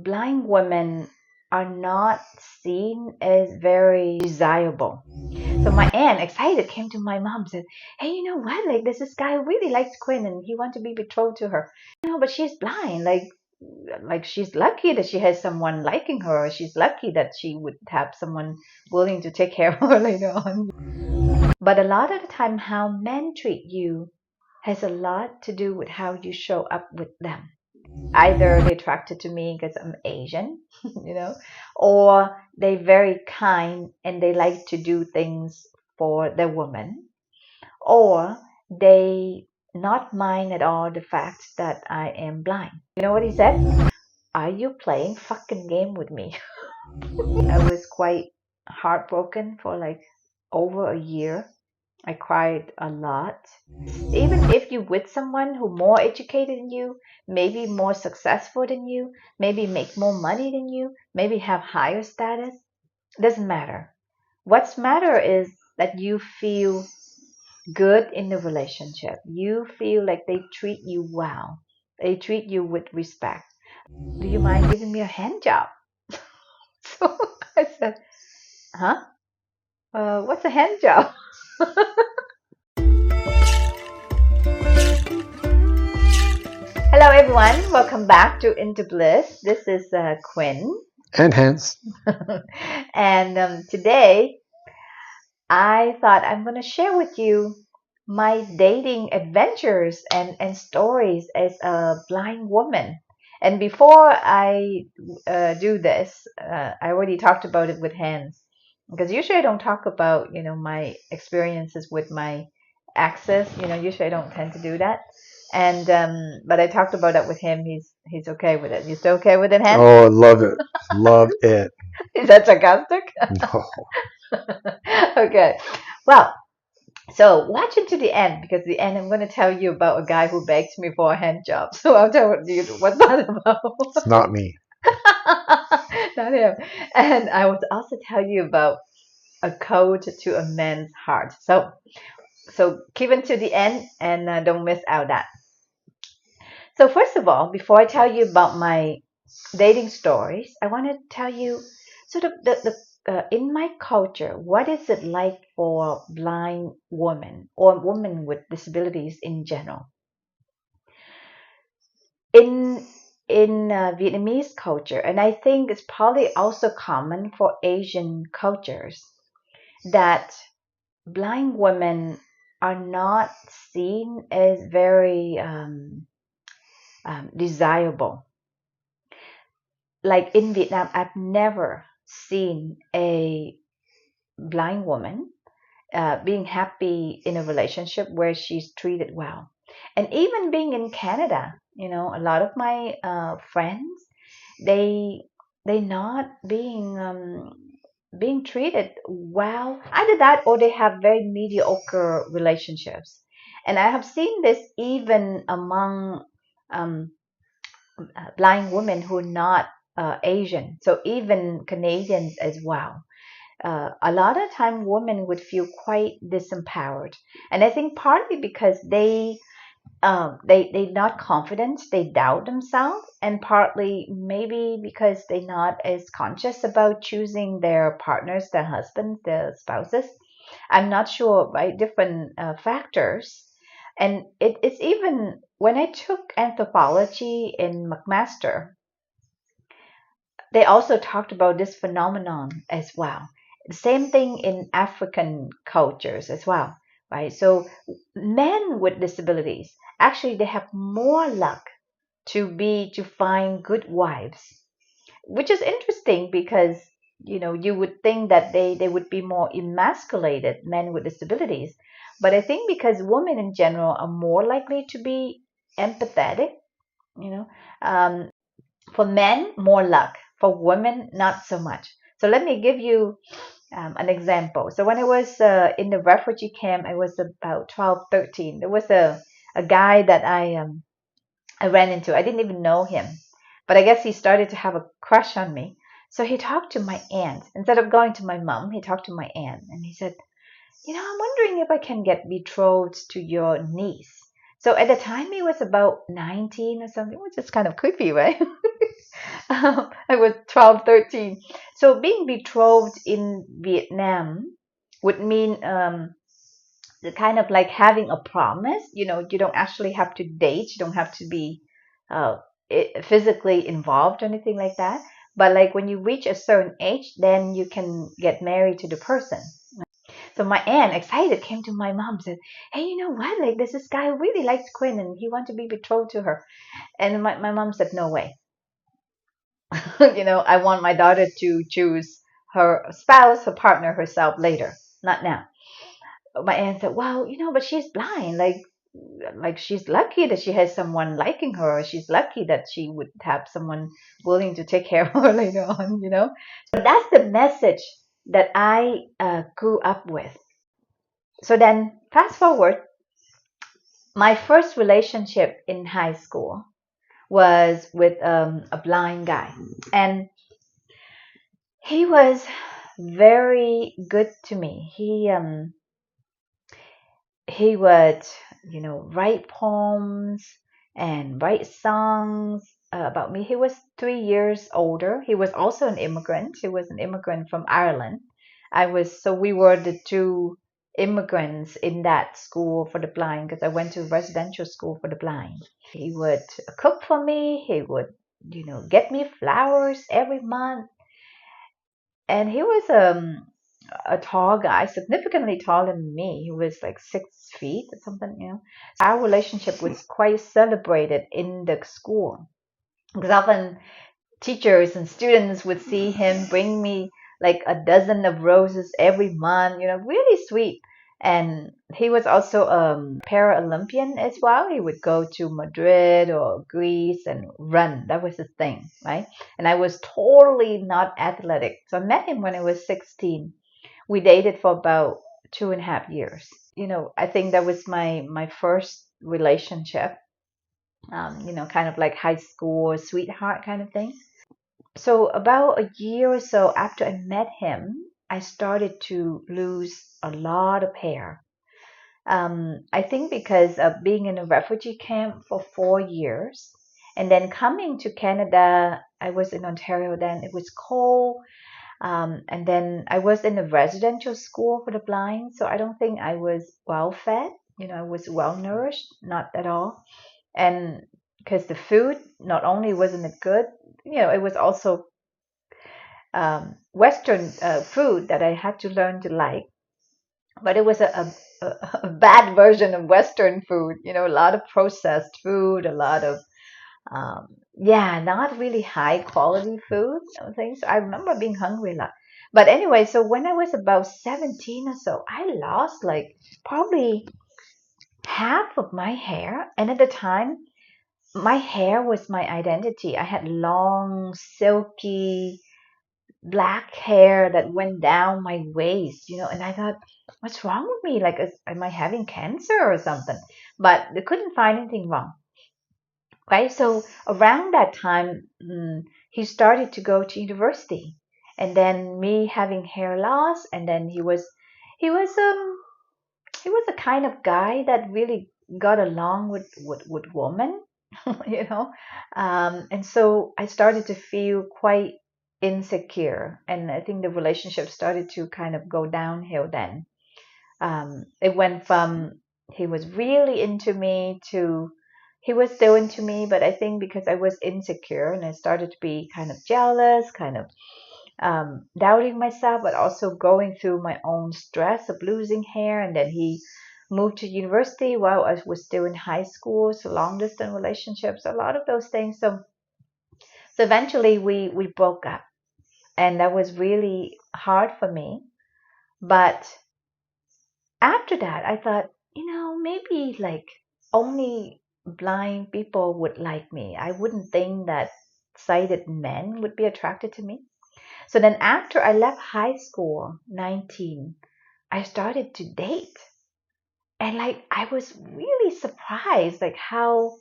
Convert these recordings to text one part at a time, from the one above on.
blind women are not seen as very desirable. So my aunt, excited, came to my mom and said, "Hey, you know what? Like, there's this guy who really likes Quyn and he wants to be betrothed to her. But she's blind. Like she's lucky that she has someone liking her. Or she's lucky that she would have someone willing to take care of her later on." But a lot of the time, how men treat you has a lot to do with how you show up with them. Either they're attracted to me because I'm Asian, or they're very kind and they like to do things for their woman, or they not mind at all the fact that I am blind. You know what he said? "Are you playing fucking game with me?" I was quite heartbroken for like over a year. I cried a lot. Even if you're with someone who more educated than you, maybe more successful than you, maybe make more money than you, maybe have higher status, doesn't matter. What's matter is that you feel good in the relationship. You feel like they treat you well. They treat you with respect. "Do you mind giving me a hand job?" So I said, "Huh? What's a hand job?" Hello, everyone. Welcome back to Inter-Bliss. This is Quyn. And hence, And today I thought I'm going to share with you my dating adventures and stories as a blind woman. And before I do this, I already talked about it with Hans, because usually I don't talk about my experiences with my exes. Usually I don't tend to do that. And but I talked about that with him. He's okay with it. You still okay with it, Hans? oh, love it. Love it. Is that sarcastic? No. Okay. Well, so watch until the end, because the end I'm going to tell you about a guy who begged me for a hand job. So I'll tell you what's that about. It's not me. Not him. And I will also tell you about a code to a man's heart. So keep until the end and don't miss out that. So first of all, before I tell you about my dating stories, I want to tell you sort of the in my culture, what is it like for blind women or women with disabilities in general? In Vietnamese culture, and I think it's probably also common for Asian cultures, that blind women are not seen as very desirable. Like in Vietnam, I've never seen a blind woman being happy in a relationship where she's treated well. And even being in Canada, a lot of my friends, they they not being treated well. Either that or they have very mediocre relationships. And I have seen this even among um, blind women who are not Asian, so even Canadians as well. A lot of time women would feel quite disempowered, and I think partly because they're not confident, they doubt themselves, and partly maybe because they're not as conscious about choosing their partners, their husbands, their spouses. I'm not sure, right? Different factors. And it's even when I took anthropology in McMaster, they also talked about this phenomenon as well. The same thing in African cultures as well, right? So men with disabilities, actually they have more luck to find good wives, which is interesting because you would think that they would be more emasculated, men with disabilities. But I think because women in general are more likely to be empathetic, you know, um, for men, more luck. For women, not so much. So let me give you an example. So when I was in the refugee camp, I was about 12, 13. There was a guy that I ran into. I didn't even know him, but I guess he started to have a crush on me. So he talked to my aunt. Instead of going to my mom, he talked to my aunt. And he said, I'm wondering if I can get betrothed to your niece. So at the time, he was about 19 or something, which is kind of creepy, right? I was 12, 13. So being betrothed in Vietnam would mean the kind of like having a promise. You don't actually have to date, you don't have to be uh, physically involved or anything like that. But like when you reach a certain age, then you can get married to the person. So my aunt, excited, came to my mom and said, "Hey, you know what? Like, there's this guy who really likes Quinn and he wants to be betrothed to her." And my mom said, "No way." I want my daughter to choose her spouse, her partner, herself later, not now. My aunt said, "Well, but she's blind. Like she's lucky that she has someone liking her. Or she's lucky that she would have someone willing to take care of her later on." So that's the message that I grew up with. So then, fast forward, my first relationship in high school was with a blind guy, and he was very good to me. He would, write poems and write songs about me. He was 3 years older. He was also an immigrant. He was an immigrant from Ireland. So we were the two immigrants in that school for the blind because I went to residential school for the blind. He would cook for me. He would, get me flowers every month. And he was a tall guy, significantly taller than me. He was like 6 feet or something. Our relationship was quite celebrated in the school because often teachers and students would see him bring me like a dozen of roses every month, really sweet. And he was also a Paralympian as well. He would go to Madrid or Greece and run. That was his thing, right? And I was totally not athletic. So I met him when I was 16. We dated for about 2.5 years. I think that was my first relationship. Kind of like high school sweetheart kind of thing. So about a year or so after I met him, I started to lose a lot of hair. I think because of being in a refugee camp for 4 years and then coming to Canada. I was in Ontario then. It was cold. And then I was in a residential school for the blind, so I don't think I was well fed. I was well nourished, not at all. And because the food not only wasn't it good, it was also Western food that I had to learn to like. But it was a bad version of Western food. A lot of processed food, a lot of yeah, not really high quality food. Things. I remember being hungry a lot. But anyway, so when I was about 17 or so, I lost like probably half of my hair. And at the time, my hair was my identity. I had long, silky, black hair that went down my waist, and I thought, what's wrong with me? Like, am I having cancer or something? But they couldn't find anything wrong. Right? So around that time, he started to go to university, and then me having hair loss, and then he was he was a kind of guy that really got along with women, you know, and so I started to feel quite insecure, and I think the relationship started to kind of go downhill then. It went from he was really into me to he was still into me, but I think because I was insecure and I started to be kind of jealous, kind of doubting myself, but also going through my own stress of losing hair. And then he moved to university while I was still in high school, so long distance relationships, a lot of those things. So eventually we broke up, and that was really hard for me. But after that, I thought, maybe like only blind people would like me. I wouldn't think that sighted men would be attracted to me. So then after I left high school, 19, I started to date. And like I was really surprised like how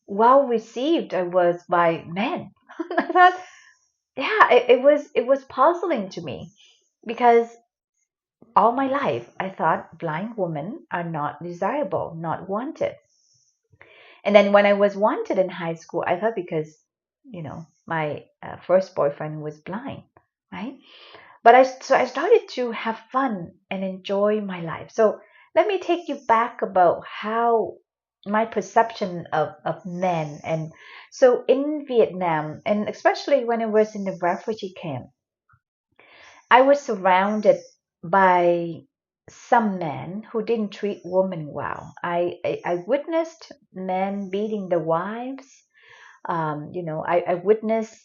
well received I was by men. I thought, yeah, it was puzzling to me because all my life I thought blind women are not desirable, not wanted. And then when I was wanted in high school, I thought because, my first boyfriend was blind, right? But I started to have fun and enjoy my life. So let me take you back about how my perception of men. And so in Vietnam, and especially when I was in the refugee camp, I was surrounded by some men who didn't treat women well. I witnessed men beating their wives. I witnessed,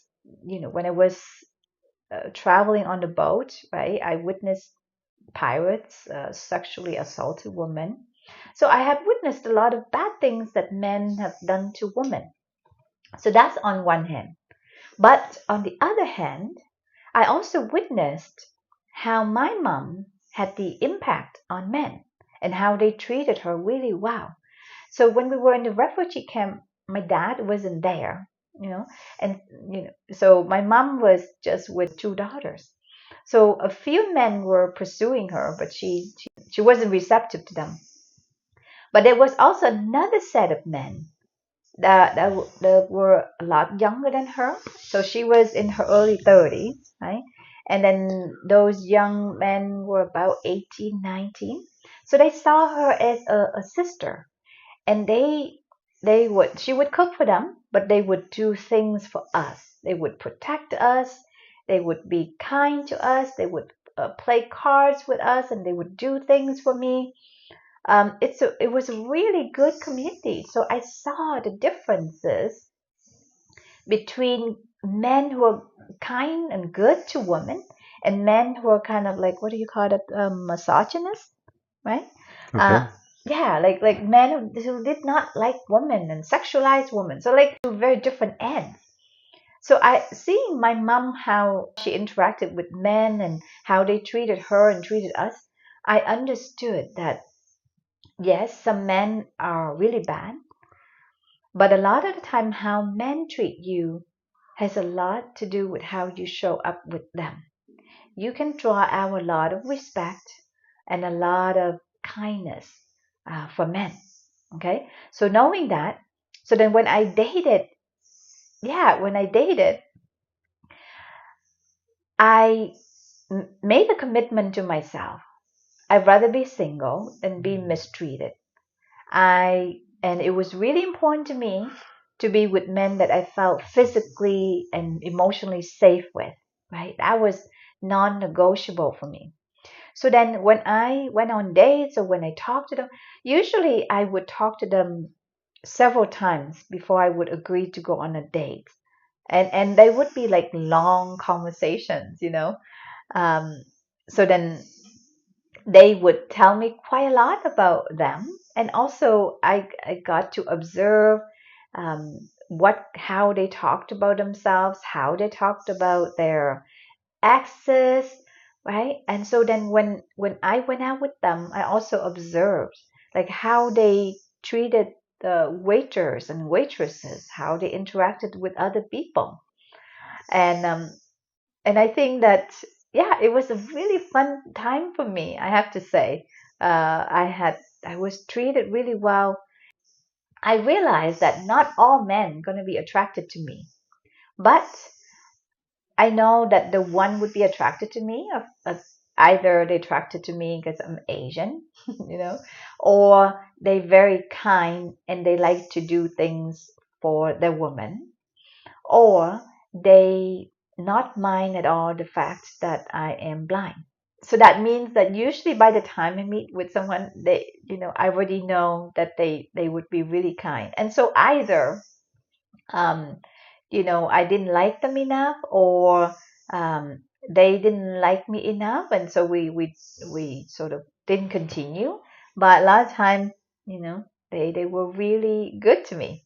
when I was traveling on the boat, right? I witnessed pirates sexually assaulted women. So I have witnessed a lot of bad things that men have done to women. So that's on one hand. But on the other hand, I also witnessed how my mom had the impact on men and how they treated her really well. So when we were in the refugee camp, my dad wasn't there, and so my mom was just with two daughters. So a few men were pursuing her, but she wasn't receptive to them. But there was also another set of men that were a lot younger than her. So she was in her early 30s, right? And then those young men were about 18, 19. So they saw her as a sister, and she would cook for them, but they would do things for us. They would protect us. They would be kind to us. They would play cards with us, and they would do things for me. It was a really good community. So I saw the differences between men who are kind and good to women and men who are kind of like, what do you call it, misogynist, right? Okay. Yeah, like men who did not like women and sexualized women. So like two very different ends. So I seeing my mom how she interacted with men and how they treated her and treated us, I understood that yes, some men are really bad, but a lot of the time how men treat you has a lot to do with how you show up with them. You can draw out a lot of respect and a lot of kindness for men. Okay, so knowing that, so then when I dated, yeah, when I dated, I made a commitment to myself. I'd rather be single than be mistreated. And it was really important to me to be with men that I felt physically and emotionally safe with, right? That was non-negotiable for me. So then when I went on dates or when I talked to them, usually I would talk to them several times before I would agree to go on a date. And they would be like long conversations. Um, so then they would tell me quite a lot about them. And also I got to observe how they talked about themselves, how they talked about their exes, right? And so then when I went out with them, I also observed like how they treated the waiters and waitresses, how they interacted with other people. And I think that, yeah, it was a really fun time for me, I have to say. I was treated really well. I realized that not all men going to be attracted to me, but I know that the one would be attracted to me of either they attracted to me because I'm Asian, or they very kind and they like to do things for their woman, or they not mind at all the fact that I am blind. So that means that usually by the time I meet with someone, I already know that they would be really kind. And so either um, I didn't like them enough, or they didn't like me enough, and so we sort of didn't continue. But a lot of time, they were really good to me.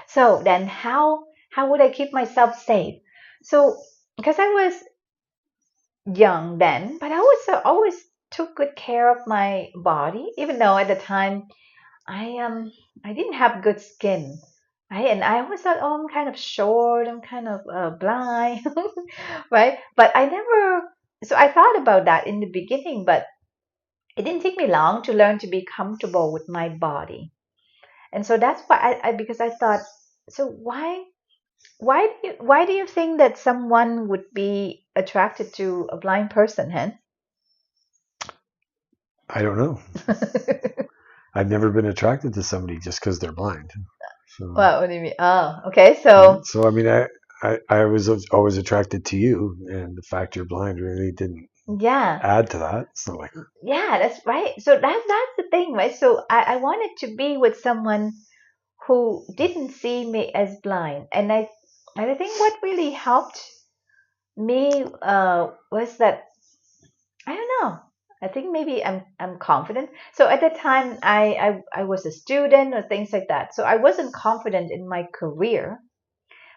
So then how would I keep myself safe? So because I was young then, but I also always took good care of my body, even though at the time I didn't have good skin. Right? And I always thought, oh, I'm kind of short, I'm kind of blind, right? But I never, so I thought about that in the beginning, but it didn't take me long to learn to be comfortable with my body. And so that's why because I thought, so why do you think that someone would be attracted to a blind person, Hen? I don't know. I've never been attracted to somebody just because they're blind. So, Well, what do you mean? Oh, okay. right. So So I mean, I was always attracted to you, and the fact you're blind really didn't yeah, add to that. It's not like, yeah, that's right. So that's the thing, right? So I wanted to be with someone who didn't see me as blind, and I think what really helped me was that I don't know. I think maybe I'm confident. So at the time I was a student or things like that. So I wasn't confident in my career.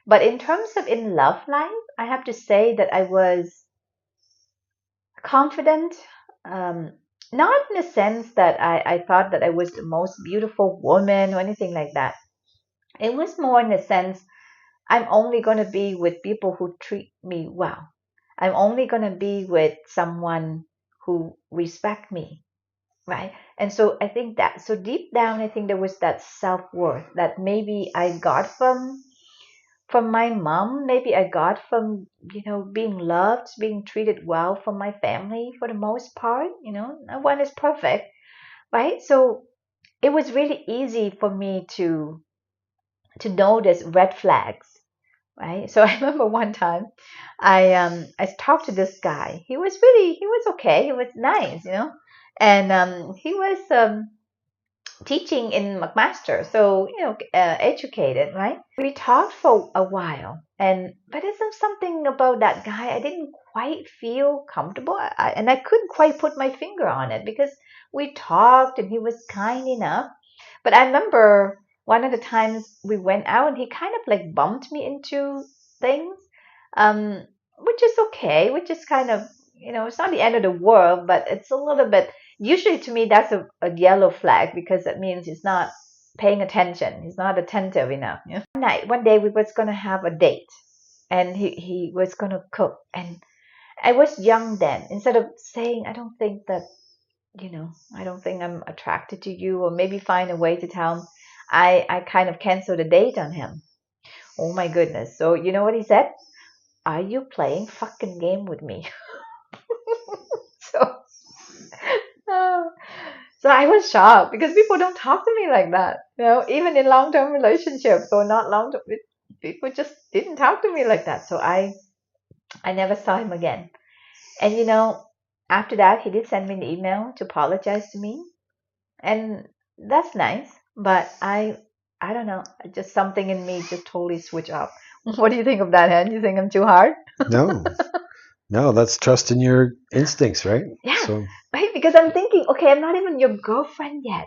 But in terms of in love life, I have to say that I was confident. Um, Not in the sense that I thought that I was the most beautiful woman or anything like that. It was more in the sense I'm only going to be with people who treat me well. I'm only going to be with someone who respect me, right? And so I think that, so deep down, I think there was that self-worth that maybe I got from my mom, maybe I got from, being loved, being treated well from my family for the most part. No one is perfect, right? So it was really easy for me to notice red flags, right? So I remember one time I talked to this guy. He was okay. He was nice. And he was teaching in McMaster, so educated, right? We talked for a while, but there's something about that guy I didn't quite feel comfortable, and I couldn't quite put my finger on it because we talked and he was kind enough. But I remember one of the times we went out and he kind of like bumped me into things, um, which is okay, which is kind of, it's not the end of the world, but it's a little bit, usually to me, that's a yellow flag because that means he's not paying attention. He's not attentive enough. One day we was going to have a date and he was going to cook. And I was young then. Instead of saying, I don't think I'm attracted to you, or maybe find a way to tell him, I kind of canceled the date on him. Oh my goodness. So you know what he said? Are you playing fucking game with me? So, oh, so I was shocked because people don't talk to me like that. Even in long-term relationships or not long-term, people just didn't talk to me like that. So I never saw him again. And after that, he did send me an email to apologize to me, and that's nice. But I don't know, just something in me just totally switched off. What do you think of that, Hen? You think I'm too hard? no, no, that's trust in your instincts, right? Yeah, So, right. Because I'm thinking, okay, I'm not even your girlfriend yet,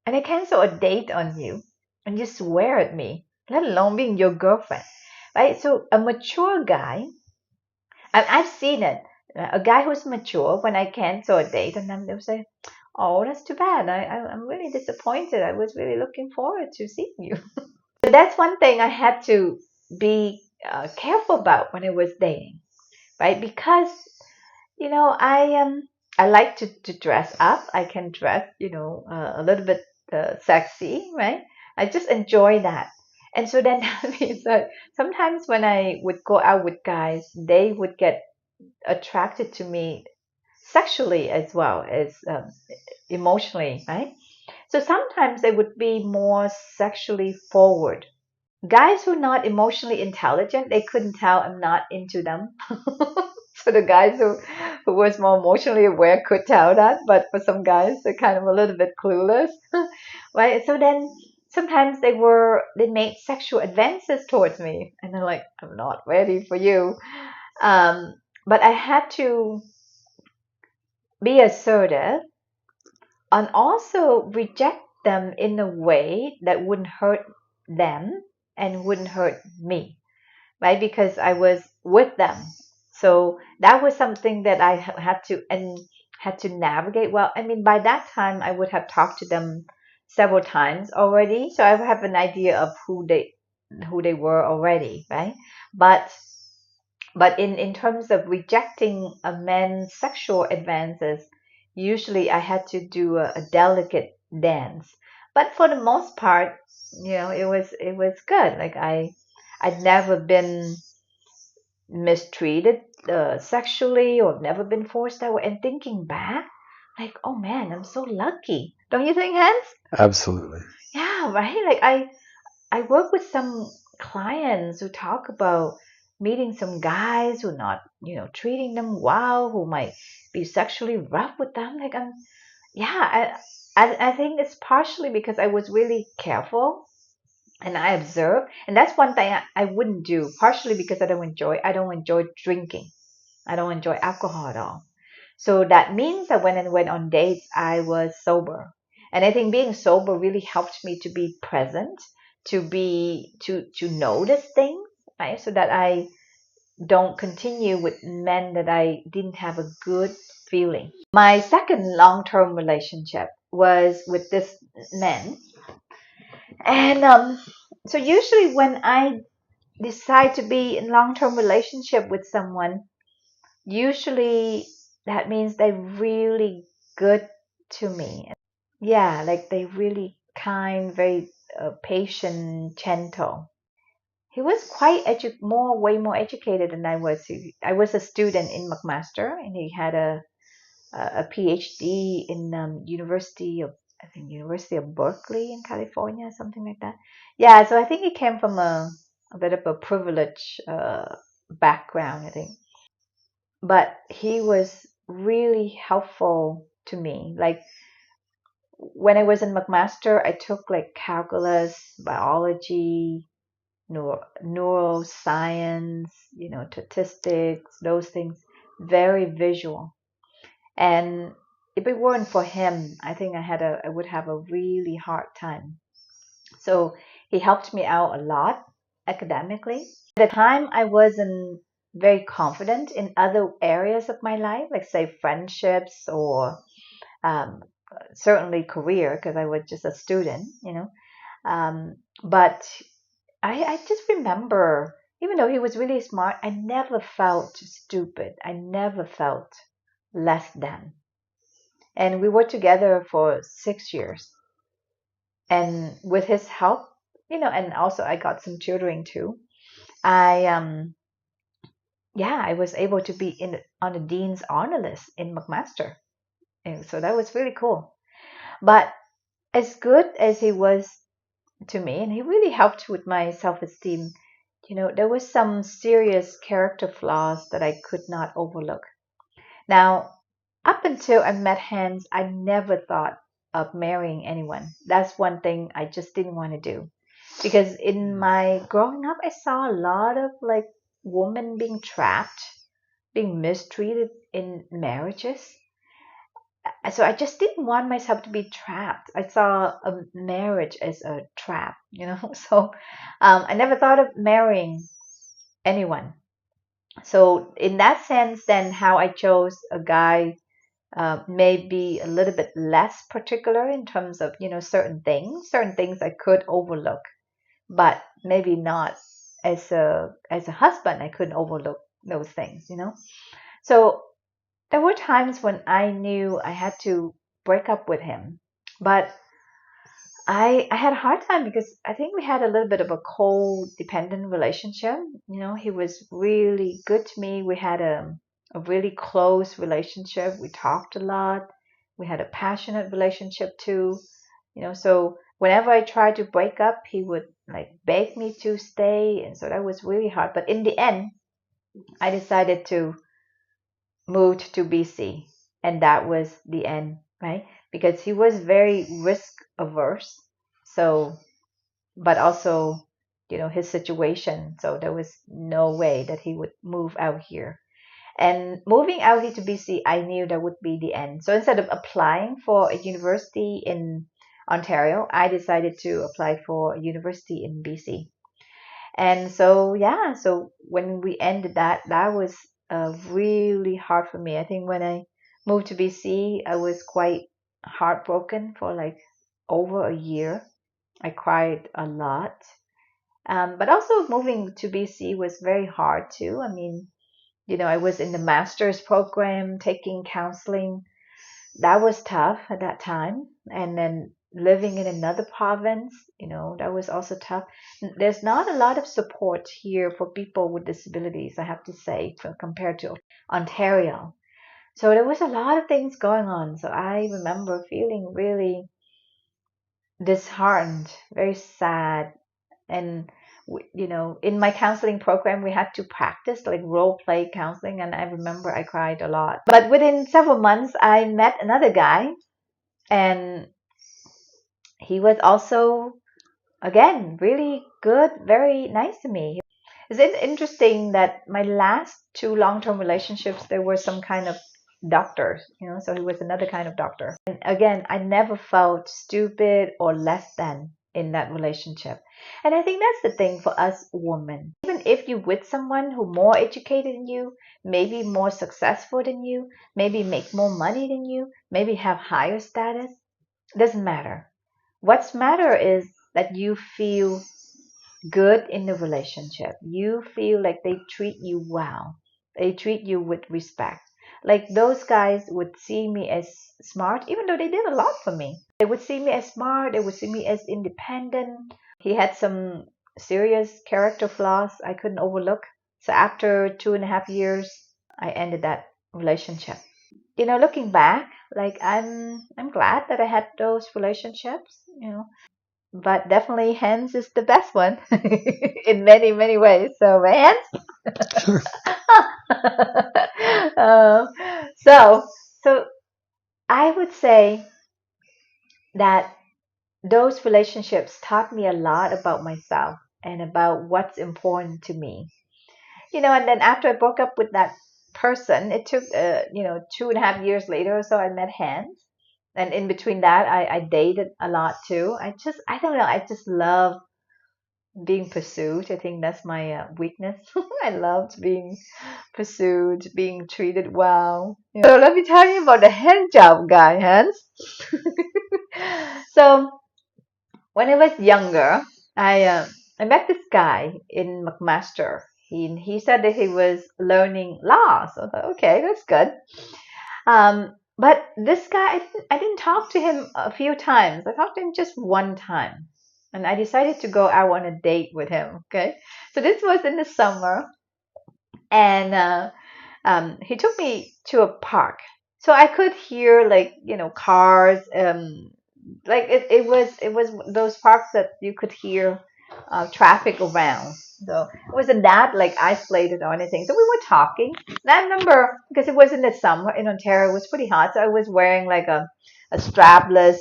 and I cancel a date on you, and you swear at me, let alone being your girlfriend, right? So a mature guy, I've seen it. A guy who's mature, when I cancel a date, and then they'll say, "Oh, that's too bad. I'm really disappointed. I was really looking forward to seeing you." So that's one thing I had to be careful about when I was dating, right? Because I like to dress up. I can dress, a little bit sexy, right? I just enjoy that. And so then that means that sometimes when I would go out with guys, they would get attracted to me sexually as well as emotionally, right? So sometimes they would be more sexually forward. Guys who are not emotionally intelligent, they couldn't tell I'm not into them. So the guys who was more emotionally aware could tell that, but for some guys, they're kind of a little bit clueless, right? So then sometimes they made sexual advances towards me, and they're like, I'm not ready for you. Um, but I had to be assertive and also reject them in a way that wouldn't hurt them and wouldn't hurt me, right? Because I was with them. So that was something that I had to navigate. Well, I mean, by that time I would have talked to them several times already, so I have an idea of who they were already, right? But in terms of rejecting a man's sexual advances, usually I had to do a delicate dance. But for the most part, it was good. Like I'd never been mistreated sexually, or never been forced that way. And thinking back, like, oh man, I'm so lucky. Don't you think, Hans? Absolutely. Yeah, right. Like I work with some clients who talk about meeting some guys who not, treating them well, who might be sexually rough with them. Like yeah, I think it's partially because I was really careful and I observed, and that's one thing I wouldn't do. Partially because I don't enjoy drinking. I don't enjoy alcohol at all. So that means that when I went on dates, I was sober. And I think being sober really helped me to be present, to notice things, right? So that I don't continue with men that I didn't have a good feeling. My second long-term relationship was with this man. And so usually when I decide to be in long-term relationship with someone, usually that means they're really good to me. Yeah, like they really kind, very patient, gentle. He was quite way more educated than I was. I was a student in McMaster, and he had a PhD in University of, I think, University of Berkeley in California, something like that. Yeah, so I think he came from a bit of a privileged background, I think. But he was really helpful to me. Like when I was in McMaster, I took like calculus, biology, neuroscience, statistics, those things, very visual. And if it weren't for him, I think I would have a really hard time. So he helped me out a lot academically. At the time, I wasn't very confident in other areas of my life, like say friendships or um, certainly career, because I was just a student. But I just remember, even though he was really smart, I never felt stupid. I never felt less than. And we were together for 6 years. And with his help, and also I got some tutoring too. I yeah, I was able to be in on the dean's honor list in McMaster, and so that was really cool. But as good as he was to me, and he really helped with my self-esteem, there was some serious character flaws that I could not overlook. Now, up until I met Hans, I never thought of marrying anyone. That's one thing I just didn't want to do. Because in my growing up, I saw a lot of like women being trapped, being mistreated in marriages. So I just didn't want myself to be trapped. I saw a marriage as a trap. So I never thought of marrying anyone. So in that sense, then how I chose a guy may be a little bit less particular in terms of certain things. Certain things I could overlook, but maybe not as a husband. I couldn't overlook those things. So there were times when I knew I had to break up with him, but I had a hard time because I think we had a little bit of a codependent relationship. He was really good to me. We had a really close relationship. We talked a lot. We had a passionate relationship too. So whenever I tried to break up, he would like beg me to stay, and so that was really hard. But in the end, I decided to moved to BC, and that was the end, right? Because he was very risk averse. So, but also, his situation. So there was no way that he would move out here. And moving out here to BC, I knew that would be the end. So instead of applying for a university in Ontario, I decided to apply for a university in BC. And so, yeah, so when we ended that was really hard for me. I think when I moved to BC, I was quite heartbroken for like over a year. I cried a lot. But also moving to BC was very hard too. I mean, I was in the master's program taking counseling. That was tough at that time. And then living in another province, that was also tough. There's not a lot of support here for people with disabilities, I have to say, compared to Ontario. So there was a lot of things going on. So I remember feeling really disheartened, very sad. And, in my counseling program, we had to practice like role play counseling. And I remember I cried a lot. But within several months, I met another guy. And he was also, again, really good, very nice to me. Is it interesting that my last two long-term relationships, there were some kind of doctors, so he was another kind of doctor. And again, I never felt stupid or less than in that relationship. And I think that's the thing for us women. Even if you're with someone who more educated than you, maybe more successful than you, maybe make more money than you, maybe have higher status, doesn't matter. What's matter is that you feel good in the relationship. You feel like they treat you well. They treat you with respect. Like those guys would see me as smart, even though they did a lot for me. They would see me as smart. They would see me as independent. He had some serious character flaws I couldn't overlook. So after 2.5 years, I ended that relationship. Looking back, like I'm glad that I had those relationships. But definitely hands is the best one in many, many ways. So hands. Sure. uh, so, so I would say that those relationships taught me a lot about myself and about what's important to me. And then after I broke up with that person, it took, 2.5 years later or so, I met Hans. And in between that, I dated a lot too. I don't know, I just love being pursued. I think that's my weakness. I loved being pursued, being treated well. So let me tell you about the hand job guy, Hans. So when I was younger, I met this guy in McMaster. He said that he was learning law. So I thought, okay, that's good. But this guy, I didn't talk to him a few times. I talked to him just one time. And I decided to go out on a date with him. Okay. So this was in the summer. And he took me to a park. So I could hear like, cars. Like it was those parks that you could hear traffic around. So it wasn't that like isolated or anything. So we were talking. And I remember because it was in the summer in Ontario, it was pretty hot. So I was wearing like a strapless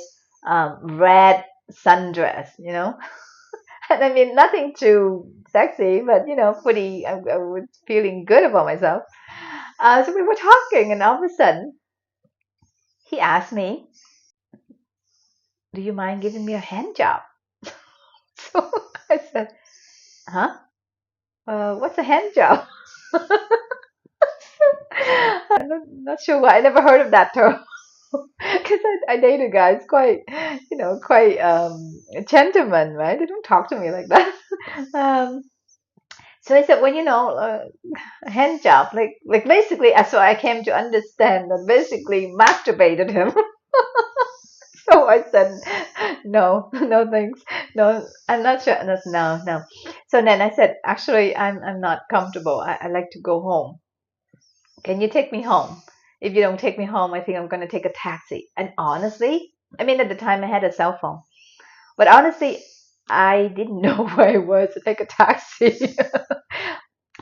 red sundress, And I mean, nothing too sexy, but pretty. I was feeling good about myself. So we were talking, and all of a sudden, he asked me, "Do you mind giving me a hand job?" So I said, "Huh? What's a hand job?" Not sure why. I never heard of that term. Because I dated guys quite, quite gentlemen, right? They don't talk to me like that. Um, so I said, well, a hand job, like basically, so I came to understand that basically masturbated him. So I said, no, no thanks, no, I'm not sure. No, no. So then I said, actually, I'm not comfortable. I like to go home. Can you take me home? If you don't take me home, I think I'm going to take a taxi. And honestly, I mean, at the time I had a cell phone, but honestly, I didn't know where I was to take a taxi.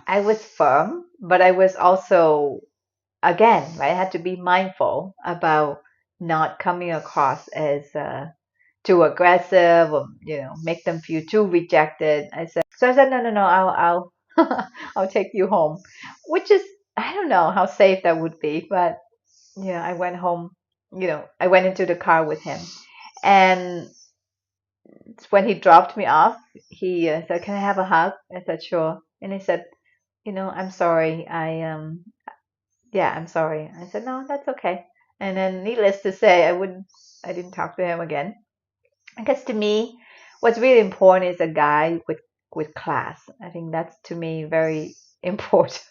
I was firm, but I was also, again, I had to be mindful about not coming across as too aggressive or, make them feel too rejected. I said, no, no, no, I'll take you home, which is, I don't know how safe that would be, but yeah, I went home, I went into the car with him. And when he dropped me off, he said, can I have a hug? I said, sure. And he said, I'm sorry. Yeah, I'm sorry. I said, no, that's okay. And then needless to say, I didn't talk to him again. Because to me, what's really important is a guy with class. I think that's to me very important.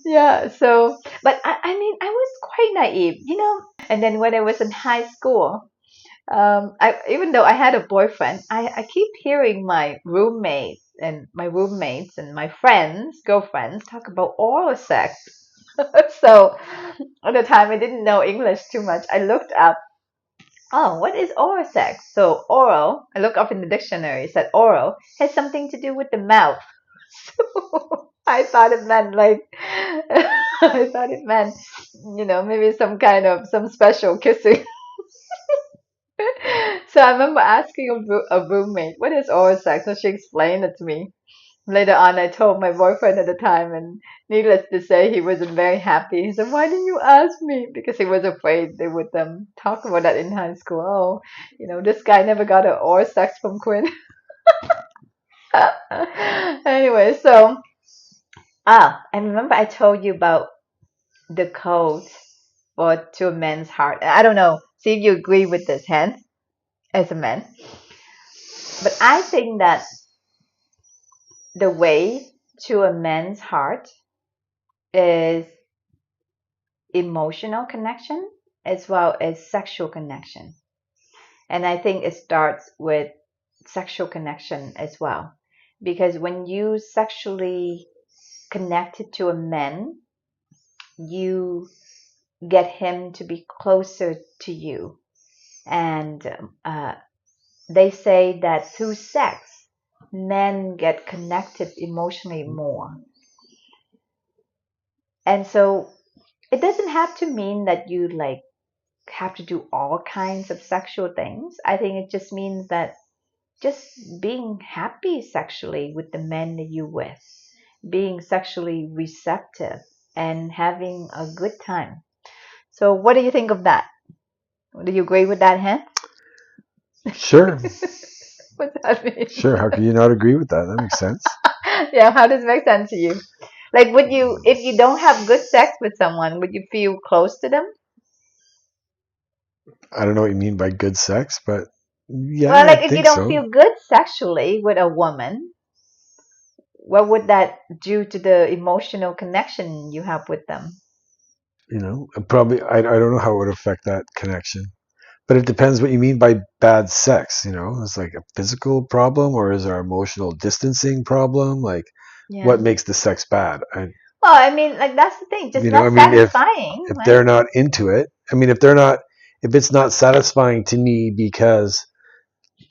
Yeah. So, but I mean, I was quite naive. And then when I was in high school, Even though I had a boyfriend, I keep hearing my roommates and my friends, girlfriends, talk about oral sex. So at the time I didn't know English too much. I looked up, oh, what is oral sex? So oral, I looked up in the dictionary. It said oral has something to do with the mouth. I thought it meant like I thought it meant, maybe some special kissing. So I remember asking a roommate, what is oral sex? So she explained it to me. Later on, I told my boyfriend at the time, and needless to say, he wasn't very happy. He said, "Why didn't you ask me?" Because he was afraid they would talk about that in high school. Oh, this guy never got an oral sex from Quinn. Anyway, so I remember I told you about the code for to a man's heart. I don't know. See if you agree with this, Hans, as a man. But I think that the way to a man's heart is emotional connection as well as sexual connection. And I think it starts with sexual connection as well. Because when you sexually connected to a man, you get him to be closer to you. And they say that through sex, men get connected emotionally more. And so it doesn't have to mean that you like have to do all kinds of sexual things. I think it just means that just being happy sexually with the men that you're with, being sexually receptive and having a good time. So what do you think of that? Do you agree with that, Hen? Sure. What's that mean? Sure. How can you not agree with that? That makes sense. Yeah, how does it make sense to you? Like, would you, if you don't have good sex with someone, would you feel close to them? I don't know what you mean by good sex, but yeah, Well, I like if you think don't so. feel good sexually with a woman, what would that do to the emotional connection you have with them? Probably I don't know how it would affect that connection. But it depends what you mean by bad sex, It's like a physical problem or is there emotional distancing problem? Like Yeah. what makes the sex bad? Well, I mean, like that's the thing, just I not mean satisfying, if right? they're not into it, I mean if it's not satisfying to me because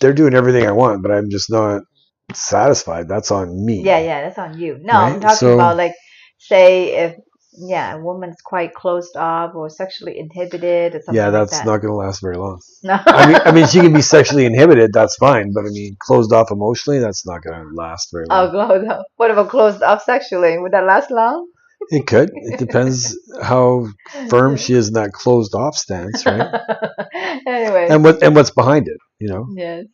they're doing everything I want, but I'm just not satisfied, that's on Yeah, me, yeah, that's on you. No, I'm right? talking So about like, say if yeah, a woman's quite closed off or sexually inhibited or yeah, something like that's that. not going to last very long. No. I mean, she can be sexually inhibited. That's fine, but I mean, closed off emotionally, that's not going to last very Oh, long. closed off. What about closed off sexually? Would that last long? It could. It depends how firm she is in that closed off stance, right? Anyway, And what's behind it? yes.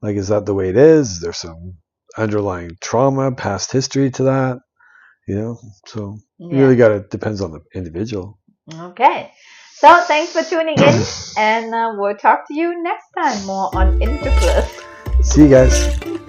Like is that the way it is? Is there some underlying trauma, past history to that? So really Yeah. got to depends on the individual. Okay. So thanks for tuning in, and we'll talk to you next time more on Inter-Bliss. See you guys.